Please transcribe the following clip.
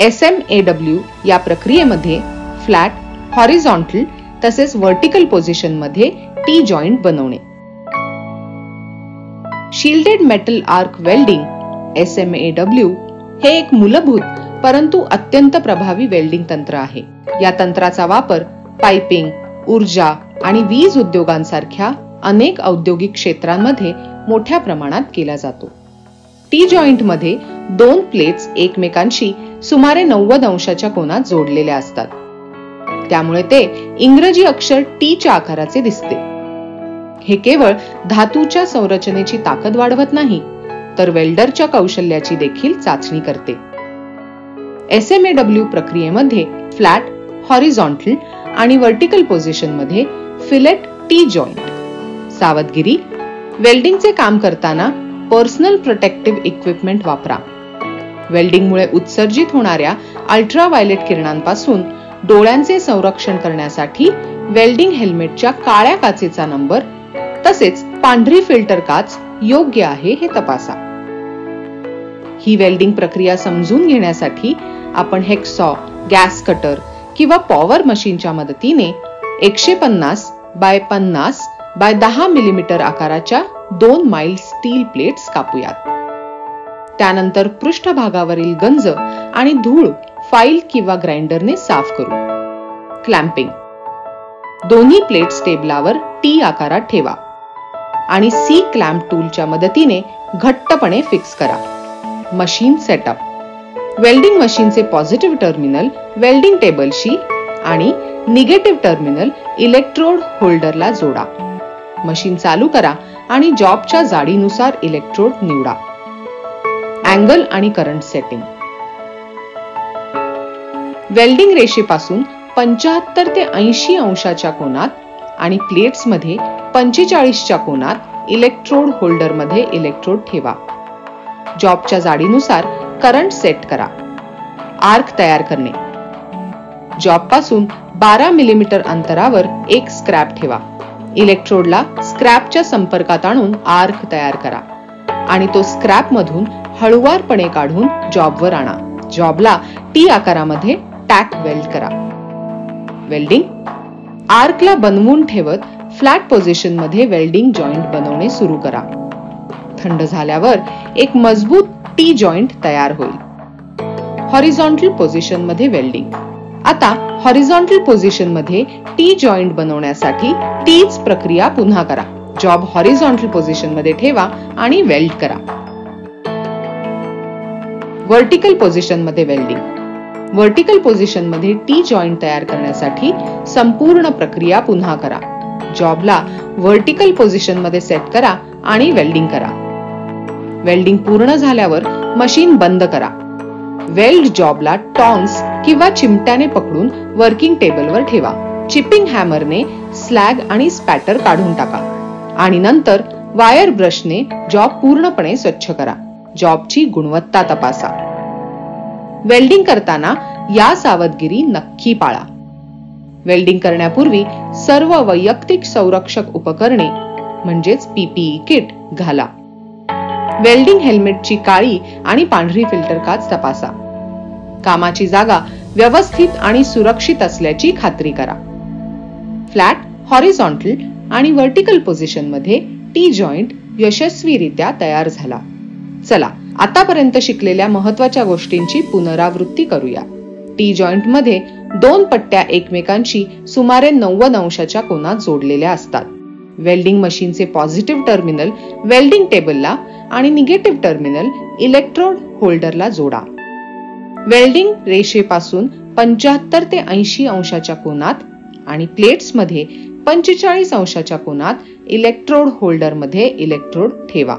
SMAW या प्रक्रियेमध्ये flat, horizontal तसेच व्हर्टिकल पोझिशन मध्ये टी जॉईंट बनवणे. शिल्डेड मेटल आर्क वेल्डिंग SMAW हे एक मूलभूत परंतु अत्यंत प्रभावी वेल्डिंग तंत्र आहे. या तंत्राचा वापर पाइपिंग, ऊर्जा आणि वीज उद्योगांसारख्या अनेक औद्योगिक क्षेत्रांमध्ये मोठ्या प्रमाणात केला जातो. टी जॉईंट मध्ये दोन प्लेट्स एकमेकांशी सुमारे 90 अंशाच्या कोनात जोडलेल्या असतात. त्यामुळे ते इंग्रजी अक्षर टी च्या आकाराचे दिसते. हे केवळ धातूच्या संरचनेची ताकद वाढवत नाही तर वेल्डरच्या कौशल्याची देखील चाचणी करते. SMAW प्रक्रियेमध्ये फ्लॅट, हॉरिझॉन्टल आणि व्हर्टिकल पोझिशन मध्ये फिलेट टी जॉईंट. सावधगिरी: वेल्डिंगचे काम करताना पर्सनल प्रोटेक्टिव्ह इक्विपमेंट वापरा. वेल्डिंगमुळे उत्सर्जित होणाऱ्या अल्ट्राव्हायोलेट किरणांपासून डोळ्यांचे संरक्षण करण्यासाठी वेल्डिंग हेल्मेटच्या काळ्या काचेचा नंबर तसेच पांढरी फिल्टर काच योग्य आहे हे तपासा. ही वेल्डिंग प्रक्रिया समजून घेण्यासाठी आपण हेक्सॉ, गॅस कटर किंवा पॉवर मशीनच्या मदतीने 150 बाय 50 बाय 10 मिलीमीटर आकाराच्या 2 माइल्ड स्टील प्लेट्स कापूयात. त्यानंतर पृष्ठभागावरील गंज आणि धूळ फाईल किंवा ग्राइंडरने साफ करू. क्लॅम्पिंग: दोन्ही प्लेट्स टेबलावर टी आकारात ठेवा आणि सी क्लॅम्प टूलच्या मदतीने घट्टपणे फिक्स करा. मशीन सेटअप: वेल्डिंग मशीनचे पॉझिटिव्ह टर्मिनल वेल्डिंग टेबलशी आणि निगेटिव्ह टर्मिनल इलेक्ट्रोड होल्डरला जोडा. मशीन चालू करा आणि जॉबच्या जाडीनुसार इलेक्ट्रोड निवडा. अँगल आणि करंट सेटिंग: वेल्डिंग रेषेपासून 75 ते 80 अंशाच्या कोनात आणि प्लेट्स मध्ये 45 च्या कोनात इलेक्ट्रोड होल्डर मध्ये इलेक्ट्रोड ठेवा. जॉबच्या जाडीनुसार करंट सेट करा. आर्क तयार करणे: जॉब पासून 12 मिलीमीटर अंतरावर एक स्क्रॅप ठेवा. इलेक्ट्रोडला स्क्रॅपच्या संपर्कात आणून आर्क तयार करा आणि तो स्क्रॅप मधून हळुवारपणे काढून जॉबवर आणा. जॉबला टी आकारामध्ये टॅक वेल्ड करा. वेल्डिंग: आर्कला बनवून ठेवत फ्लॅट पोझिशन मध्ये वेल्डिंग जॉईंट बनवणे सुरू करा. थंड झाल्यावर एक मजबूत टी जॉईंट तयार होईल. हॉरिझॉन्टल पोझिशन मध्ये वेल्डिंग: आता हॉरिझॉन्टल पोझिशन मध्ये टी जॉईंट बनवण्यासाठी तीच प्रक्रिया पुन्हा करा. जॉब हॉरिझॉन्टल पोझिशन मध्ये ठेवा आणि वेल्ड करा. व्हर्टिकल पोझिशन मध्ये वेल्डिंग: व्हर्टिकल पोझिशन मध्ये टी जॉईंट तयार करण्यासाठी संपूर्ण प्रक्रिया पुन्हा करा. जॉबला व्हर्टिकल पोझिशन मध्ये सेट करा आणि वेल्डिंग करा. वेल्डिंग पूर्ण झाल्यावर मशीन बंद करा. वेल्ड जॉबला टॉन्स किंवा चिमट्याने पकडून वर्किंग टेबलवर ठेवा. चिपिंग हॅमरने स्लॅग आणि स्पॅटर काढून टाका आणि नंतर वायर ब्रशने जॉब पूर्णपणे स्वच्छ करा. जॉबची गुणवत्ता तपासा. वेल्डिंग करताना या सावधगिरी नक्की पाळा. वेल्डिंग करण्यापूर्वी सर्व वैयक्तिक संरक्षक उपकरणे म्हणजेच PPE किट घाला. वेल्डिंग हेल्मेटची काळी आणि पांढरी फिल्टर काच तपासा. कामाची जागा व्यवस्थित आणि सुरक्षित असल्याची खात्री करा. फ्लॅट, हॉरिझॉन्टल आणि व्हर्टिकल पोझिशन मध्ये टी जॉईंट यशस्वीरित्या तयार झाला. चला आतापर्यंत शिकलेल्या महत्त्वाच्या गोष्टींची पुनरावृत्ती करूया. टी जॉईंट मध्ये दोन पट्ट्या एकमेकांशी सुमारे 90 अंशाच्या कोनात जोडलेल्या असतात. वेल्डिंग मशीनचे पॉझिटिव्ह टर्मिनल वेल्डिंग टेबलला आणि निगेटिव्ह टर्मिनल इलेक्ट्रोड होल्डरला जोडा. वेल्डिंग रेषेपासून 75 ते 80 अंशाच्या कोनात आणि प्लेट्स मध्ये 45 अंशाच्या कोनात इलेक्ट्रोड होल्डर मध्ये इलेक्ट्रोड ठेवा.